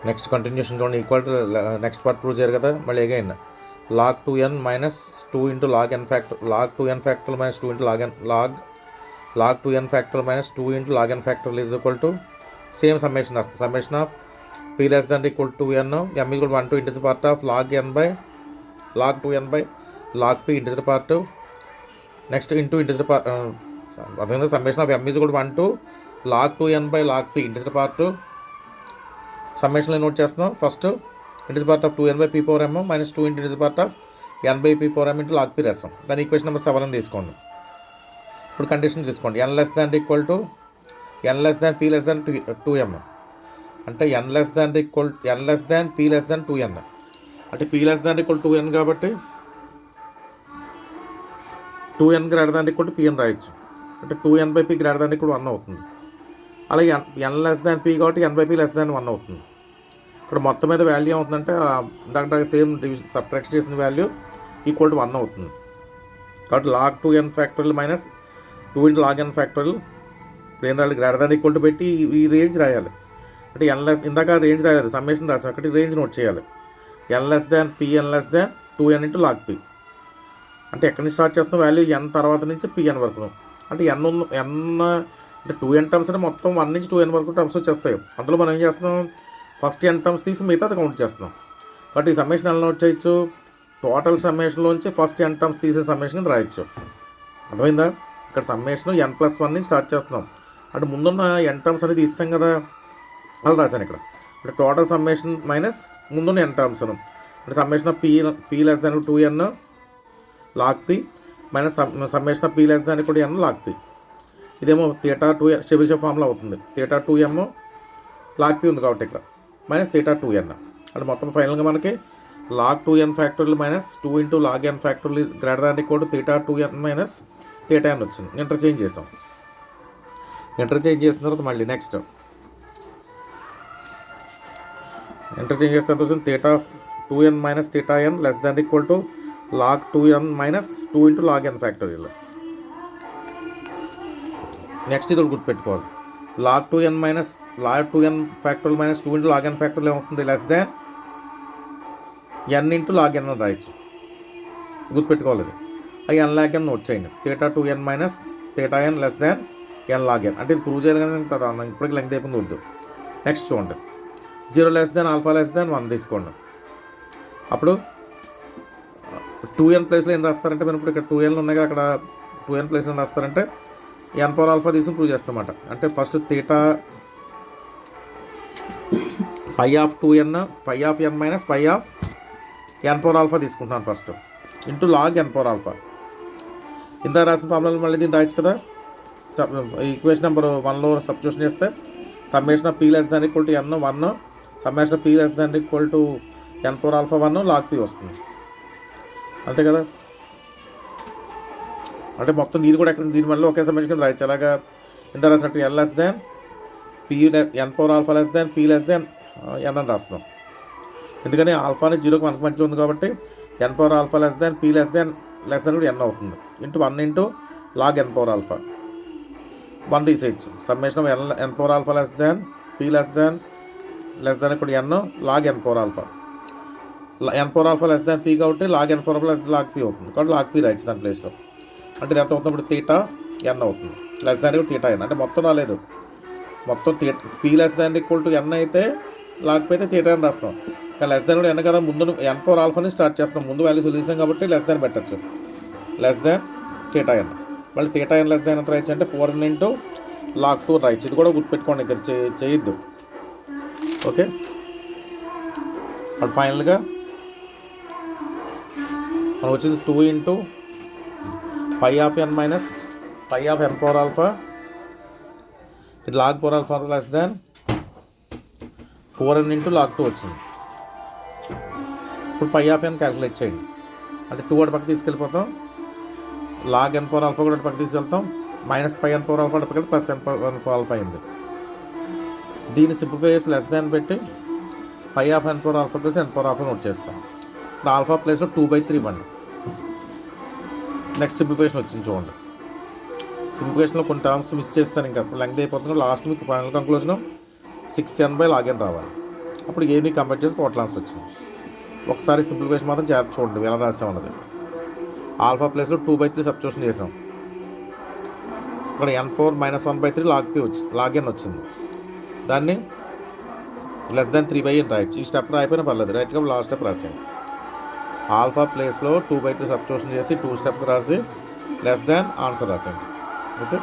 Next continuation చూడండి, equal to next part prove చేయరు కదా, మళ్ళీ again log 2n minus 2 into log n factorial, log 2n factorial minus 2 into log n log 2n factorial minus 2 into log n factorial is equal to same summation as the summation of p less than or equal to n, m is equal to 1 to into the part of log 2n by log p into the part 2, next into the part the summation of m is equal to 1 to log 2n by log p into the part 2. సమ్మేషన్లో note చేస్తున్నాం. First ఇంటి the part of 2n by p power m minus 2 into the part of n by p power m into log p రాస్తాం. దాని equation number 7 అని తీసుకోండి. ఇప్పుడు condition తీసుకోండి, n less than equal to n less than p less than 2m అంటే n less than p less than 2n అంటే p less than equal to 2n కాబట్టి 2n greater than equal to pn రాయొచ్చు. అంటే 2n by p greater than equal to 1 అవుతుంది. అలాగే n less than p కాబట్టి n by p less than 1 అవుతుంది. ఇక్కడ మొత్తం మీద వాల్యూ ఏమవుతుందంటే దాంట్లో సేమ్ సబ్ట్రాక్ట్ చేసిన వాల్యూ ఈక్వల్ టు 1 అవుతుంది. కాబట్టి log 2n factorial minus 2 into log n factorial ఏం రాయాలి, గ్రేటర్ దాన్ ఈక్వల్ టు పెట్టి ఈ రేంజ్ రాయాలి. అంటే n లెస్, ఇందాక రేంజ్ రాయాలి, సమ్మేషన్ రాసాం, అక్కడ రేంజ్ నోట్ చేయాలి. n less than pn less than 2n into log p అంటే ఎక్కడి నుంచి స్టార్ట్ చేస్తాం, వాల్యూ n తర్వాత నుంచి pn వరకు. అంటే n అంటే 2n టర్మ్స్ అంటే మొత్తం 1 నుంచి 2n వరకు టర్మ్స్ వచ్చేస్తాయి. అందులో మనం ఏం చేస్తున్నాం, ఫస్ట్ n టర్మ్స్ తీసి మిగతా అది కౌంట్ చేస్తున్నాం. కాబట్టి ఈ సమ్మేషన్ ఎలా నోట్ చేయొచ్చు, టోటల్ సమ్మేషన్లోంచి ఫస్ట్ n టర్మ్స్ తీసే సమ్మేషన్ రాయొచ్చు. అర్థమైందా? ఇక్కడ సమ్మేషన్ n+1 నుంచి స్టార్ట్ చేస్తున్నాం. అంటే ముందున్న n టర్మ్స్ అనేది తీసాం కదా, అలా రాశాను ఇక్కడ. అంటే టోటల్ సమ్మేషన్ మైనస్ ముందున్న n టర్మ్స్ అంటే summation of p less than 2n log p minus summation of p less than equal to n log p. ఇదేమో θ2 చెబిషెవ్ ఫార్ములా అవుతుంది. θ2m log p ఉంది కాబట్టి ఇక్కడ మైనస్ θ2n. అంటే మొత్తం ఫైనల్గా మనకి log 2n factorial minus 2 into log n factorial greater than equal to θ2n minus θn వచ్చింది. ఇంటర్చేంజ్ చేసాం. ఇంటర్చేంజ్ చేసిన తర్వాత మళ్ళీ నెక్స్ట్ ఇంటర్చేంజ్ చేసిన తర్వాత θ2n minus θn less than equal to log 2n minus 2 into log n factorial. Next ఇది గుర్తుపెట్టుకోవాలి, log 2n factorial minus 2 into log n factorial ఏమవుతుంది, less than n into log n అని రాయొచ్చు. గుర్తుపెట్టుకోవాలి అది. అది n log n నోట్ చేయండి. θ2n minus θn less than n log n. అంటే ఇది ప్రూవ్ చేయాలి కదా, ఇప్పటికి లెంగ్త్ అయిపోయింది వద్దు. నెక్స్ట్ చూడండి, 0 less than alpha less than 1 తీసుకోండి. అప్పుడు 2n ప్లేస్లో ఏం రాస్తారంటే, మనం ఇప్పుడు ఇక్కడ 2n ఉన్నాయి కదా, అక్కడ 2n ప్లేస్లో ఏం రాస్తారంటే n పవర్ ఆల్ఫా తీసుకుని ప్రూవ్ చేస్తామన్నమాట. అంటే first pi of 2n pi of n minus pi of n power alpha తీసుకుంటున్నాను first into log n power alpha. ఇంత రాసిన ఫార్ములా మళ్ళీ దీన్ని రాయొచ్చు కదా. ఈక్వేషన్ నెంబర్ 1లో సబ్స్టిట్యూషన్ చేస్తే summation of p less than equal to n 1, summation of p less than equal to n power alpha 1 log p వస్తుంది. అంతే కదా. అంటే మొత్తం దీని కూడా ఎక్కడ దీని వల్ల ఒకే సమ్మేషన్ కింద రాయొచ్చు. అలాగా ఇంత రాసినట్టు n less than n power alpha less than p less than n అని రాస్తాం. ఎందుకని ఆల్ఫా అనేది 0కి 1కి మధ్యలో ఉంది కాబట్టి n power alpha less than p less than కూడా n అవుతుంది. Into 1 into log n power alpha 1 తీసేయచ్చు. Summation n power alpha less than p less than ఇప్పుడు n log n power alpha. n power alpha less than p కాబట్టి log n power alpha less log p అవుతుంది. కాబట్టి log p రాయొచ్చు దాని ప్లేస్లో. అంటే ఎంత అవుతుంది, ఇప్పుడు θn అవుతుంది. లెస్ దాన్ θn అంటే మొత్తం రాలేదు, మొత్తం p less than equal to n అయితే log p అయితే θn రాస్తాం. కానీ లెస్ దాన్ కూడా n కదా, ముందు n పవర్ ఆల్ఫాని స్టార్ట్ చేస్తాం. ముందు వాల్యూస్ వదిలేసాం కాబట్టి లెస్ దాన్ పెట్టచ్చు, లెస్ దాన్ θn. మళ్ళీ θn లెస్ దాన్ ఎంత రాయొచ్చు అంటే 4n into log 2 రాయొచ్చు. ఇది కూడా గుర్తుపెట్టుకోండి, ఇక్కడ చేయొద్దు. ఓకే, అది ఫైనల్గా మనకు వచ్చింది 2 into pi of n minus pi of n power alpha ఇది log power alpha less than 4n into log 2 వచ్చింది. ఇప్పుడు పై ఆఫ్ n క్యాలిక్యులేట్ చేయండి. అంటే 2 ఒకటి పక్క తీసుకెళ్ళిపోతాం, log n పవర్ ఆల్ఫా కూడా పక్క తీసుకెళ్తాం, minus pi n power alpha పక్కన ప్లస్ n పవర్ ఆల్ఫా అయింది. దీన్ని సింప్లిఫై చేసి లెస్ దాన్ పెట్టి pi of n power alpha plus n power alpha note చేస్తాం. ఇప్పుడు ఆల్ఫా ప్లేస్లో 2/3 ఇవ్వండి. నెక్స్ట్ సింప్లిఫికేషన్ వచ్చింది చూడండి. సింప్లిఫికేషన్లో కొన్ని టర్మ్స్ మిస్ చేస్తాను, ఇంకా లెంగ్త్ అయిపోతుంది. లాస్ట్ మీకు ఫైనల్ కంక్లూజన్ 6n/log n రావాలి. అప్పుడు ఏని కంపేర్ చేసి టోటల్ ఆన్సర్ వచ్చింది. ఒకసారి సింప్లిఫికేషన్ మాత్రం జాగ్రత్త చూడండి ఎలా రాసామన్నది. ఆల్ఫా ప్లేస్లో 2/3 సబ్స్టిట్యూషన్ చేసాం. ఇక్కడ n⁻⁻1/3 లాగ్ n వచ్చింది. దాన్ని <3/n రాయొచ్చు. ఈ స్టెప్ రాయిపోయినా పర్లేదు, రైట్గా లాస్ట్ స్టెప్ రాసాం. ఆల్ఫా ప్లేస్లో 2/3 సబ్స్టిట్యూషన్ చేసి 2 స్టెప్స్ రాసి ఆన్సర్ రాసాం. ఓకే.